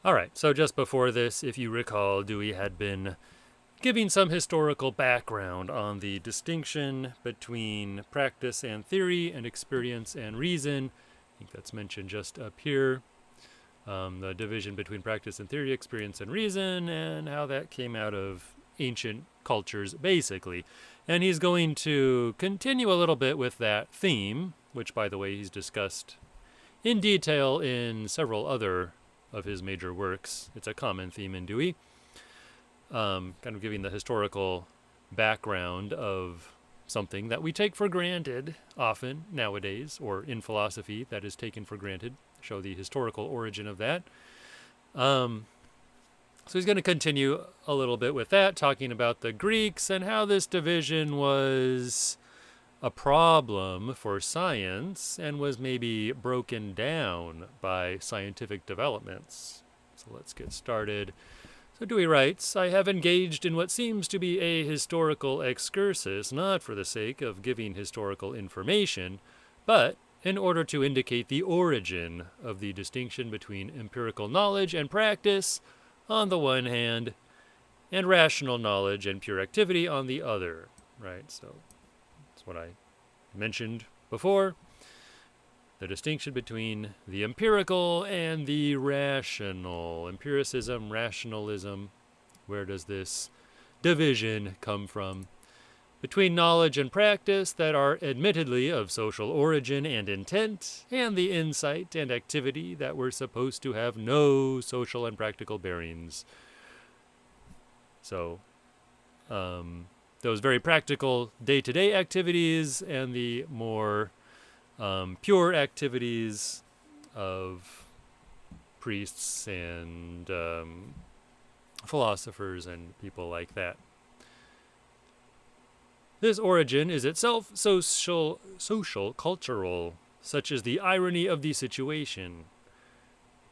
All right, so just before this, if you recall, Dewey had been giving some historical background on the distinction between practice and theory and experience and reason. I think that's mentioned just up here. The division between practice and theory, experience and reason, and how that came out of ancient cultures, basically. And he's going to continue a little bit with that theme, which, by the way, he's discussed in detail in several other of his major works. It's a common theme in Dewey, kind of giving the historical background of something that we take for granted often nowadays, or in philosophy that is taken for granted, show the historical origin of that. So he's going to continue a little bit with that, talking about the Greeks and how this division was a problem for science and was maybe broken down by scientific developments. So let's get started. So Dewey writes, I have engaged in what seems to be a historical excursus, not for the sake of giving historical information, but in order to indicate the origin of the distinction between empirical knowledge and practice on the one hand, and rational knowledge and pure activity on the other. Right, so that's what I mentioned before. The distinction between the empirical and the rational. Empiricism, rationalism. Where does this division come from? Between knowledge and practice that are admittedly of social origin and intent, and the insight and activity that were supposed to have no social and practical bearings. So, those very practical day-to-day activities and the more pure activities of priests and philosophers and people like that. This origin is itself social, cultural, such as the irony of the situation.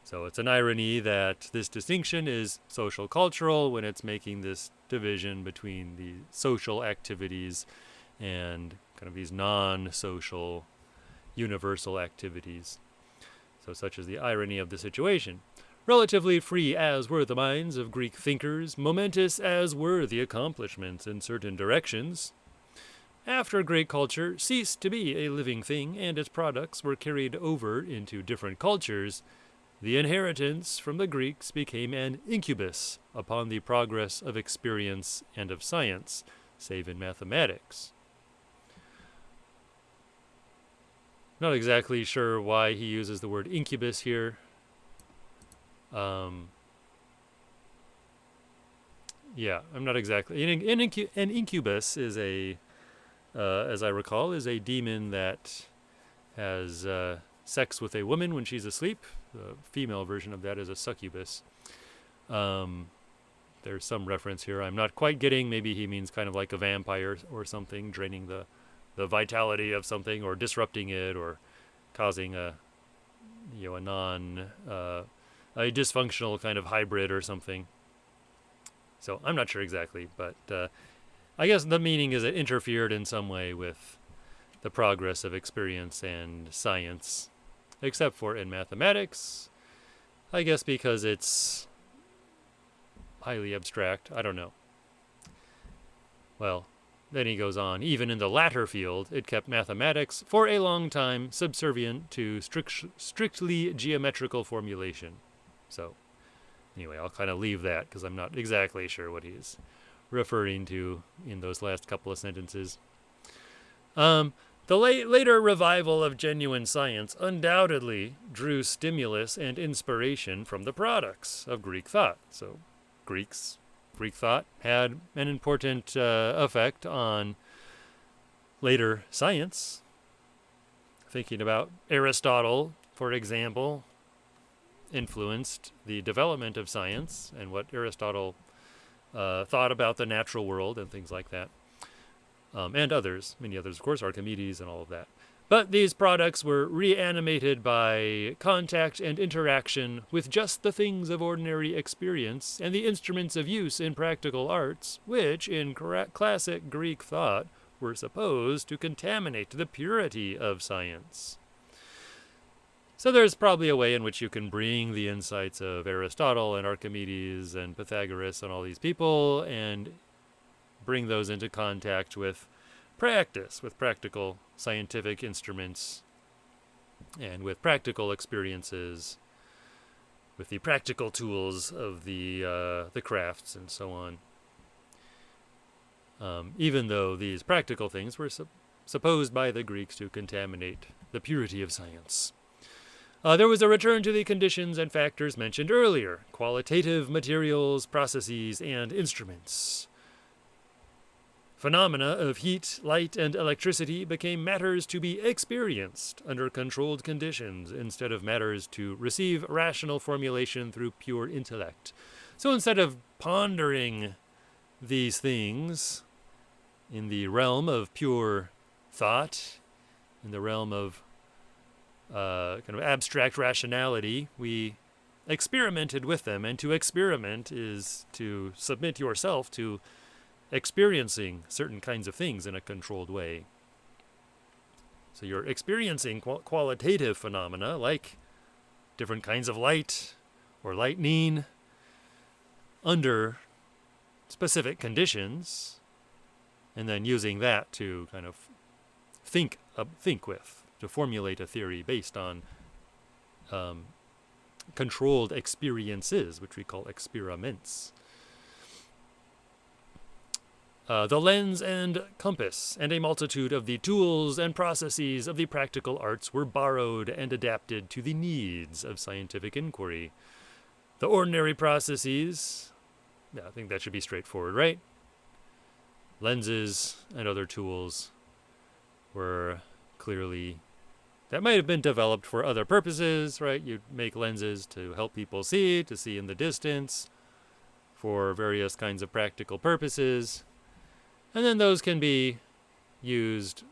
So it's an irony that this distinction is social cultural when it's making this division between the social activities and kind of these non-social universal activities. So such as the irony of the situation. Relatively free as were the minds of Greek thinkers, momentous as were the accomplishments in certain directions, after Greek culture ceased to be a living thing and its products were carried over into different cultures, the inheritance from the Greeks became an incubus upon the progress of experience and of science, save in mathematics. Not exactly sure why he uses the word incubus here. Yeah, I'm not exactly. An incubus is as I recall, is a demon that has sex with a woman when she's asleep. The female version of that is a succubus. There's some reference here I'm not quite getting. Maybe he means kind of like a vampire or something, draining the vitality of something or disrupting it or causing a dysfunctional kind of hybrid or something. So I'm not sure exactly, but I guess the meaning is it interfered in some way with the progress of experience and science, except for in mathematics, I guess because it's highly abstract. I don't know. Well, then he goes on, even in the latter field, it kept mathematics for a long time subservient to strictly geometrical formulation. So, anyway, I'll kind of leave that because I'm not exactly sure what he's referring to in those last couple of sentences. The later revival of genuine science undoubtedly drew stimulus and inspiration from the products of Greek thought. So Greek thought had an important effect on later science. Thinking about Aristotle, for example, influenced the development of science and what Aristotle thought about the natural world and things like that. And others, many others, of course, Archimedes and all of that. But these products were reanimated by contact and interaction with just the things of ordinary experience and the instruments of use in practical arts, which, in classic Greek thought, were supposed to contaminate the purity of science. So there's probably a way in which you can bring the insights of Aristotle and Archimedes and Pythagoras and all these people and bring those into contact with practice, with practical scientific instruments and with practical experiences, with the practical tools of the crafts and so on. Even though these practical things were supposed by the Greeks to contaminate the purity of science. There was a return to the conditions and factors mentioned earlier: qualitative materials, processes, and instruments. Phenomena of heat, light, and electricity became matters to be experienced under controlled conditions instead of matters to receive rational formulation through pure intellect. So instead of pondering these things in the realm of pure thought, in the realm of kind of abstract rationality, we experimented with them. And to experiment is to submit yourself to experiencing certain kinds of things in a controlled way. So you're experiencing qualitative phenomena like different kinds of light or lightning under specific conditions, and then using that to kind of think with, to formulate a theory based on controlled experiences, which we call experiments. The lens and compass and a multitude of the tools and processes of the practical arts were borrowed and adapted to the needs of scientific inquiry. The ordinary processes, I think that should be straightforward, right? Lenses and other tools were clearly, that might have been developed for other purposes, right? You'd make lenses to help people see, to see in the distance, for various kinds of practical purposes. And then those can be used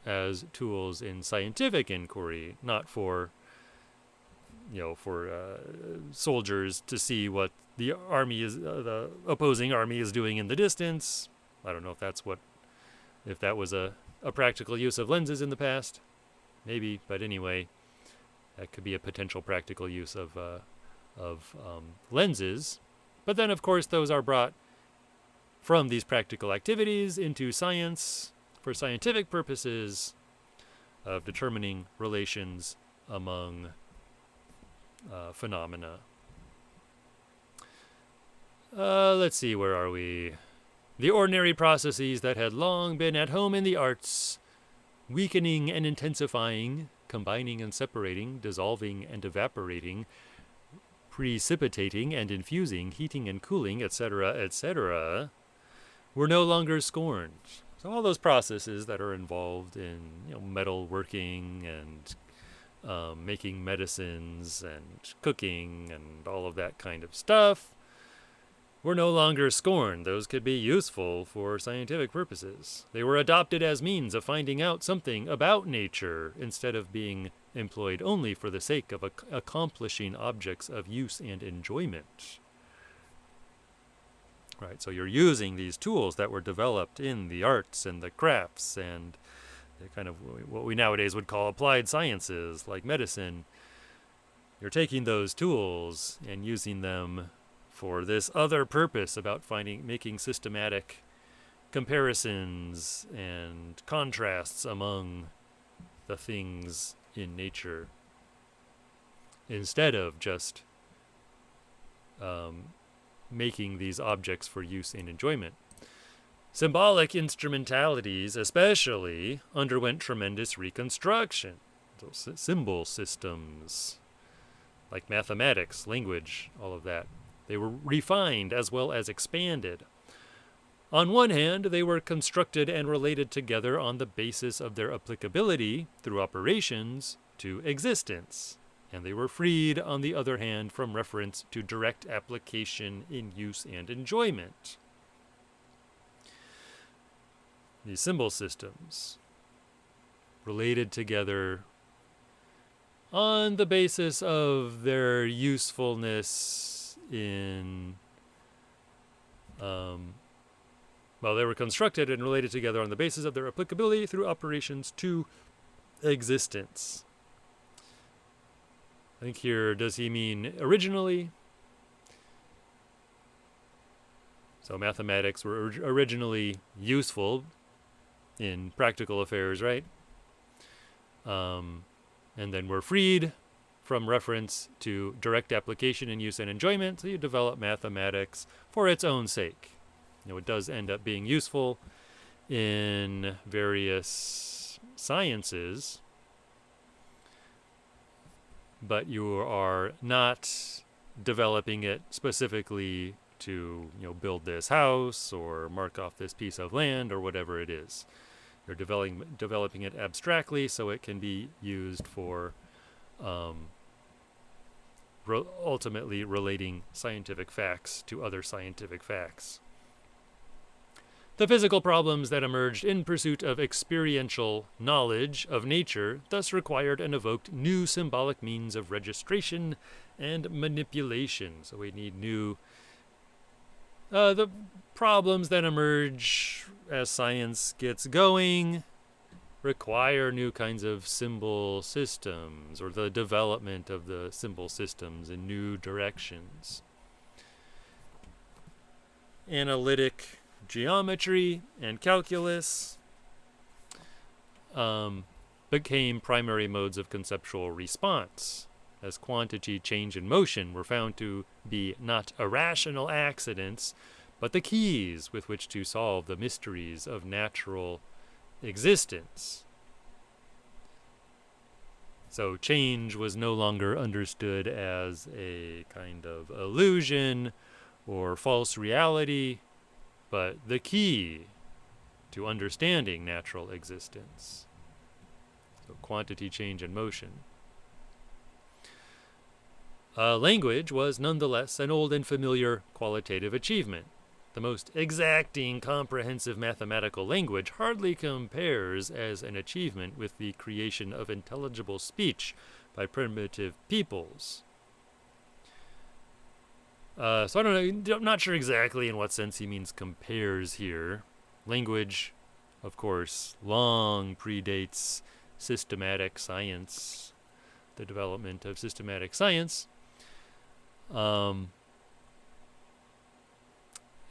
as tools in scientific inquiry, not for, soldiers to see what the army is, the opposing army is doing in the distance. I don't know if that was a practical use of lenses in the past. Maybe, but anyway, that could be a potential practical use of lenses. But then, of course, those are brought from these practical activities into science for scientific purposes of determining relations among phenomena. Let's see, where are we? The ordinary processes that had long been at home in the arts, weakening and intensifying, combining and separating, dissolving and evaporating, precipitating and infusing, heating and cooling, etc., etc., were no longer scorned. So all those processes that are involved in metal working and making medicines and cooking and all of that kind of stuff were no longer scorned. Those could be useful for scientific purposes. They were adopted as means of finding out something about nature instead of being employed only for the sake of accomplishing objects of use and enjoyment. Right, so you're using these tools that were developed in the arts and the crafts and the kind of what we nowadays would call applied sciences, like medicine. You're taking those tools and using them for this other purpose about making systematic comparisons and contrasts among the things in nature, instead of just making these objects for use and enjoyment. Symbolic instrumentalities especially underwent tremendous reconstruction. Those symbol systems, like mathematics, language, all of that. They were refined as well as expanded. On one hand, they were constructed and related together on the basis of their applicability through operations to existence, and they were freed, on the other hand, from reference to direct application in use and enjoyment. These symbol systems related together on the basis of their usefulness in, they were constructed and related together on the basis of their applicability through operations to existence. I think here, does he mean originally? So mathematics were originally useful in practical affairs, right? And then were freed from reference to direct application and use and enjoyment. So you develop mathematics for its own sake. It does end up being useful in various sciences, but you are not developing it specifically to build this house or mark off this piece of land or whatever it is. You're developing it abstractly so it can be used for ultimately relating scientific facts to other scientific facts. The physical problems that emerged in pursuit of experiential knowledge of nature thus required and evoked new symbolic means of registration and manipulation. So we need new the problems that emerge as science gets going require new kinds of symbol systems, or the development of the symbol systems in new directions. Analytic geometry and calculus became primary modes of conceptual response, as quantity, change, and motion were found to be not irrational accidents, but the keys with which to solve the mysteries of natural existence. So change was no longer understood as a kind of illusion or false reality, but the key to understanding natural existence. So quantity, change, and motion. Language was nonetheless an old and familiar qualitative achievement. The most exacting, comprehensive mathematical language hardly compares as an achievement with the creation of intelligible speech by primitive peoples. So I don't know, I'm not sure exactly in what sense he means compares here. Language, of course, long predates systematic science, the development of systematic science.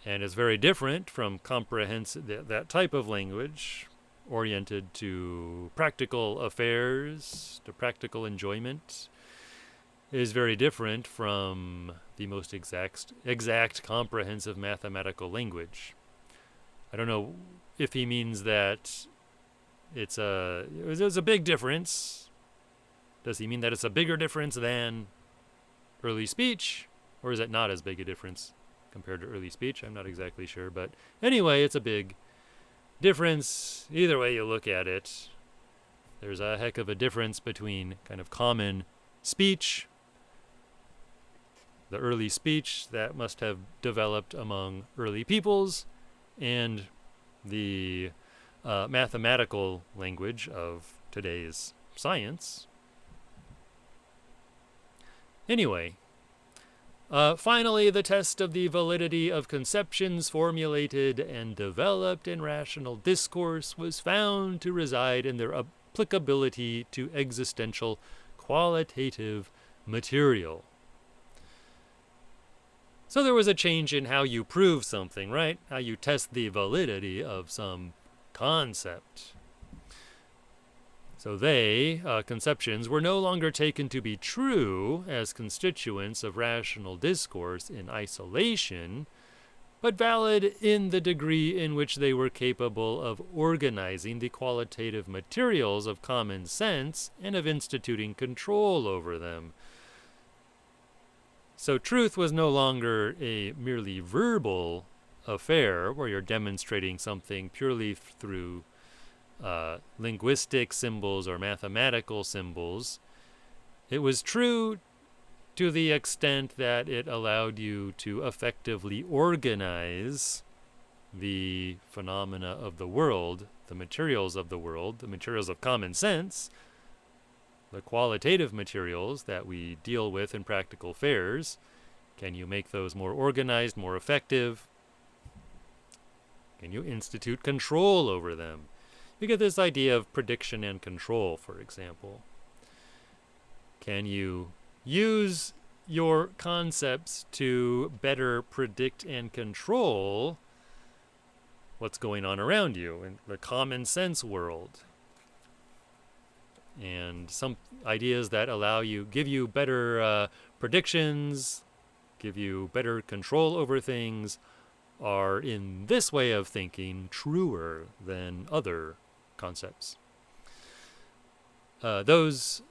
And is very different from that type of language oriented to practical affairs, to practical enjoyment, is very different from the most exact comprehensive mathematical language. I don't know if he means that there's a big difference. Does he mean that it's a bigger difference than early speech, or is it not as big a difference compared to early speech? I'm not exactly sure, but anyway, it's a big difference. Either way you look at it, there's a heck of a difference between kind of common speech, the early speech that must have developed among early peoples, and the mathematical language of today's science. Anyway, finally, the test of the validity of conceptions formulated and developed in rational discourse was found to reside in their applicability to existential qualitative material. So there was a change in how you prove something, right? How you test the validity of some concept. So conceptions, were no longer taken to be true as constituents of rational discourse in isolation, but valid in the degree in which they were capable of organizing the qualitative materials of common sense and of instituting control over them. So truth was no longer a merely verbal affair where you're demonstrating something purely through linguistic symbols or mathematical symbols. It was true to the extent that it allowed you to effectively organize the phenomena of the world, the materials of the world, the materials of common sense, the qualitative materials that we deal with in practical affairs. Can you make those more organized, more effective? Can you institute control over them? You get this idea of prediction and control, for example. Can you use your concepts to better predict and control what's going on around you in the common sense world. And some ideas that give you better predictions, give you better control over things, are in this way of thinking truer than other concepts. Those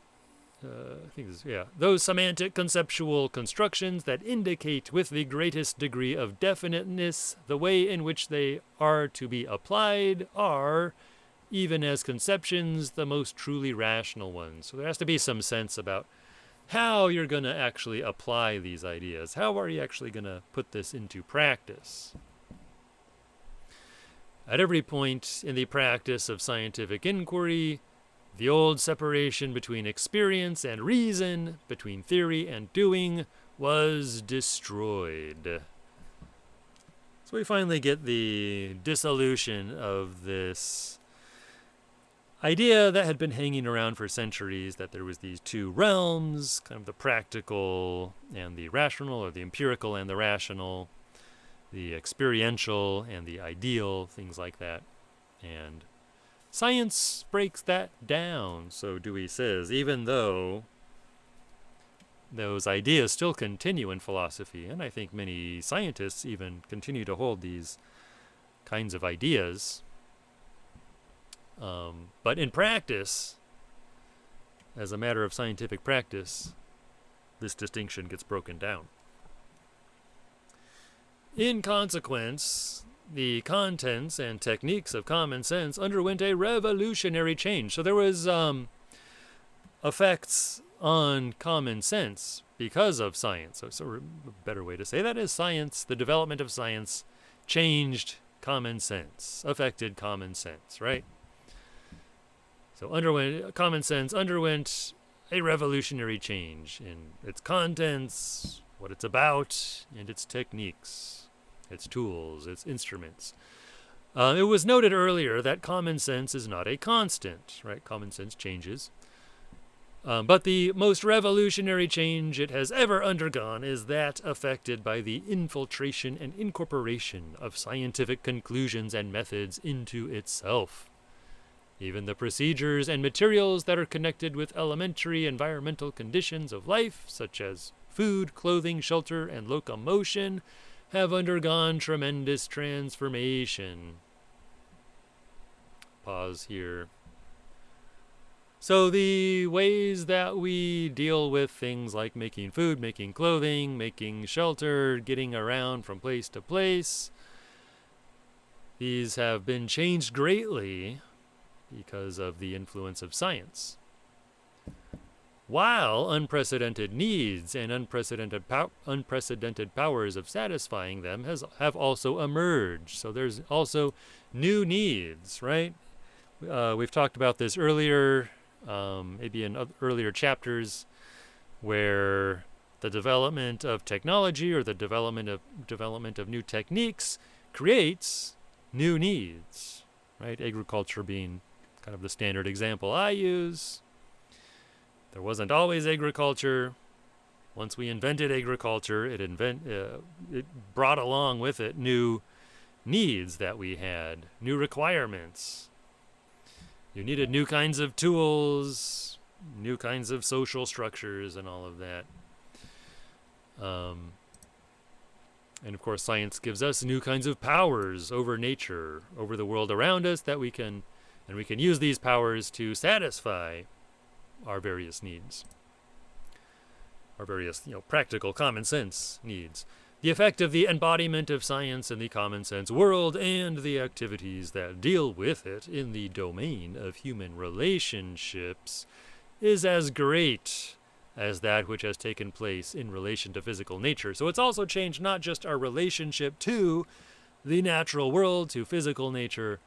semantic conceptual constructions that indicate with the greatest degree of definiteness the way in which they are to be applied are, even as conceptions, the most truly rational ones. So there has to be some sense about how you're going to actually apply these ideas. How are you actually going to put this into practice? At every point in the practice of scientific inquiry, the old separation between experience and reason, between theory and doing, was destroyed. So we finally get the dissolution of this idea that had been hanging around for centuries, that there was these two realms, kind of the practical and the rational, or the empirical and the rational, the experiential and the ideal, things like that. And science breaks that down, so Dewey says, even though those ideas still continue in philosophy, and I think many scientists even continue to hold these kinds of ideas, but in practice, as a matter of scientific practice, this distinction gets broken down. In consequence, the contents and techniques of common sense underwent a revolutionary change. So there was effects on common sense because of science. So a better way to say that is science, the development of science, changed common sense, affected common sense, right? So common sense underwent a revolutionary change in its contents, what it's about, and its techniques, its tools, its instruments. It was noted earlier that common sense is not a constant, right? Common sense changes. But the most revolutionary change it has ever undergone is that affected by the infiltration and incorporation of scientific conclusions and methods into itself. Even the procedures and materials that are connected with elementary environmental conditions of life, such as food, clothing, shelter, and locomotion, have undergone tremendous transformation. Pause here. So the ways that we deal with things like making food, making clothing, making shelter, getting around from place to place, these have been changed greatly because of the influence of science. While unprecedented needs and unprecedented powers of satisfying them have also emerged. So there's also new needs, right? We've talked about this earlier, maybe in earlier chapters, where the development of technology or the development of new techniques creates new needs, right? Agriculture being kind of the standard example I use. There wasn't always agriculture. Once we invented agriculture, it brought along with it new needs that we had, new requirements. You needed new kinds of tools, new kinds of social structures, and all of that. And of course, science gives us new kinds of powers over nature, over the world around us, that we can use these powers to satisfy our various needs, our various, practical common sense needs. The effect of the embodiment of science in the common sense world and the activities that deal with it in the domain of human relationships is as great as that which has taken place in relation to physical nature. So it's also changed not just our relationship to the natural world, to physical nature,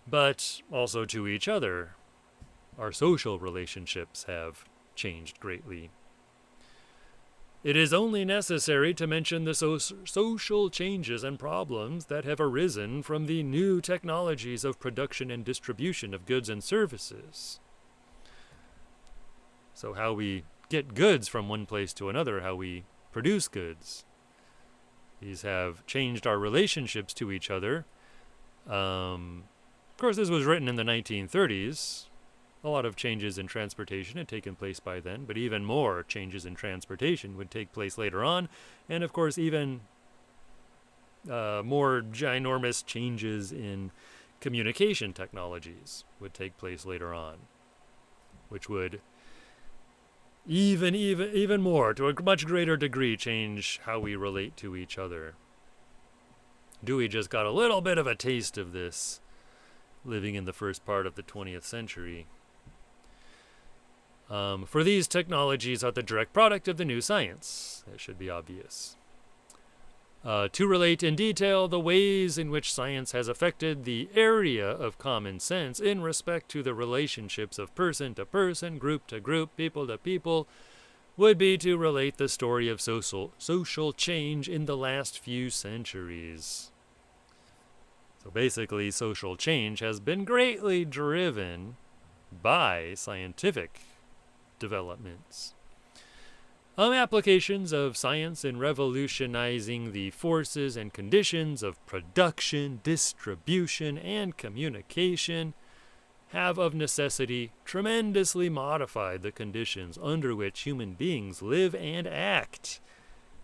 but also to each other. Our social relationships have changed greatly. It is only necessary to mention the social changes and problems that have arisen from the new technologies of production and distribution of goods and services. So how we get goods from one place to another, how we produce goods. These have changed our relationships to each other. Of course, this was written in the 1930s. A lot of changes in transportation had taken place by then, but even more changes in transportation would take place later on. And of course, even more ginormous changes in communication technologies would take place later on, which would even more, to a much greater degree, change how we relate to each other. Dewey just got a little bit of a taste of this living in the first part of the 20th century. For these technologies are the direct product of the new science. That should be obvious. To relate in detail the ways in which science has affected the area of common sense in respect to the relationships of person to person, group to group, people to people, would be to relate the story of social change in the last few centuries. So basically, social change has been greatly driven by scientific developments. Applications of science in revolutionizing the forces and conditions of production, distribution, and communication have of necessity tremendously modified the conditions under which human beings live and act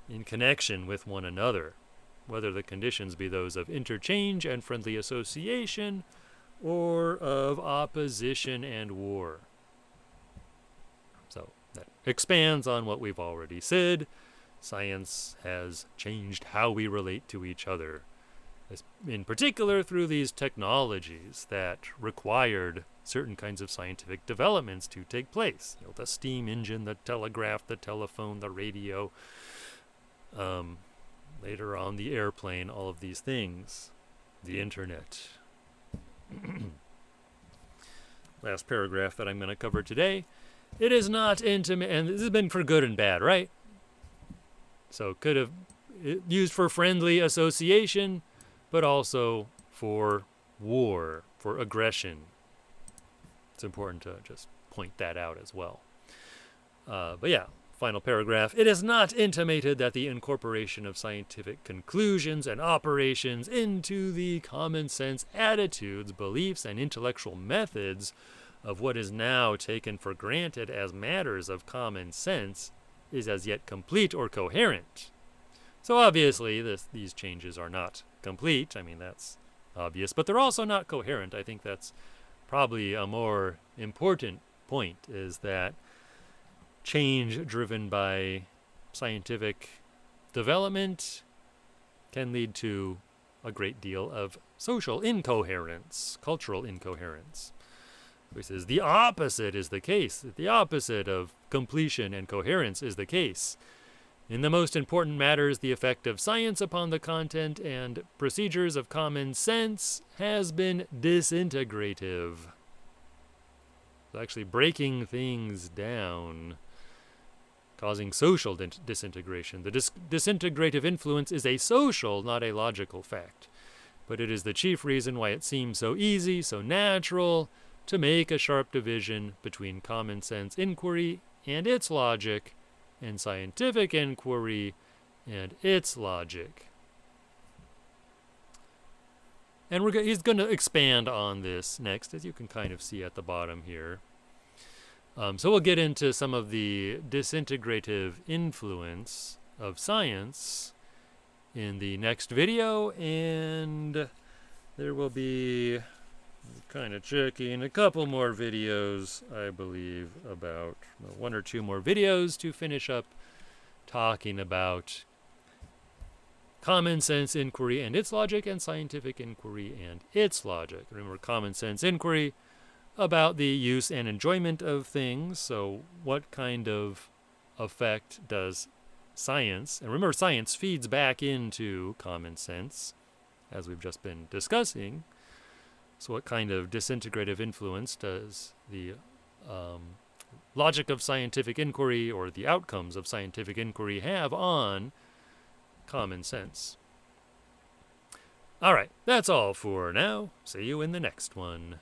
in connection with one another, whether the conditions be those of interchange and friendly association or of opposition and war. So that expands on what we've already said. Science has changed how we relate to each other, in particular through these technologies that required certain kinds of scientific developments to take place. The steam engine, the telegraph, the telephone, the radio, later on the airplane, all of these things, the internet. Last paragraph that I'm going to cover today. It is not intimate, and this has been for good and bad, right? So could have used for friendly association, but also for war, for aggression. It's important to just point that out as well. But yeah, final paragraph. It is not intimated that the incorporation of scientific conclusions and operations into the common sense attitudes, beliefs, and intellectual methods of what is now taken for granted as matters of common sense is as yet complete or coherent. So obviously these changes are not complete. I mean, that's obvious, but they're also not coherent. I think that's probably a more important point, is that change driven by scientific development can lead to a great deal of social incoherence, cultural incoherence. This is the opposite is the case. The opposite of completion and coherence is the case. In the most important matters, the effect of science upon the content and procedures of common sense has been disintegrative. It's actually breaking things down, causing social disintegration. The disintegrative influence is a social, not a logical fact. But it is the chief reason why it seems so easy, so natural, to make a sharp division between common sense inquiry and its logic, and scientific inquiry and its logic. And he's going to expand on this next, as you can kind of see at the bottom here. So we'll get into some of the disintegrative influence of science in the next video, and there will be kind of checking a couple more videos, I believe, about one or two more videos to finish up talking about common sense inquiry and its logic, and scientific inquiry and its logic. Remember, common sense inquiry about the use and enjoyment of things. So what kind of effect does science, and remember, science feeds back into common sense, as we've just been discussing. So what kind of disintegrative influence does the logic of scientific inquiry, or the outcomes of scientific inquiry, have on common sense? All right, that's all for now. See you in the next one.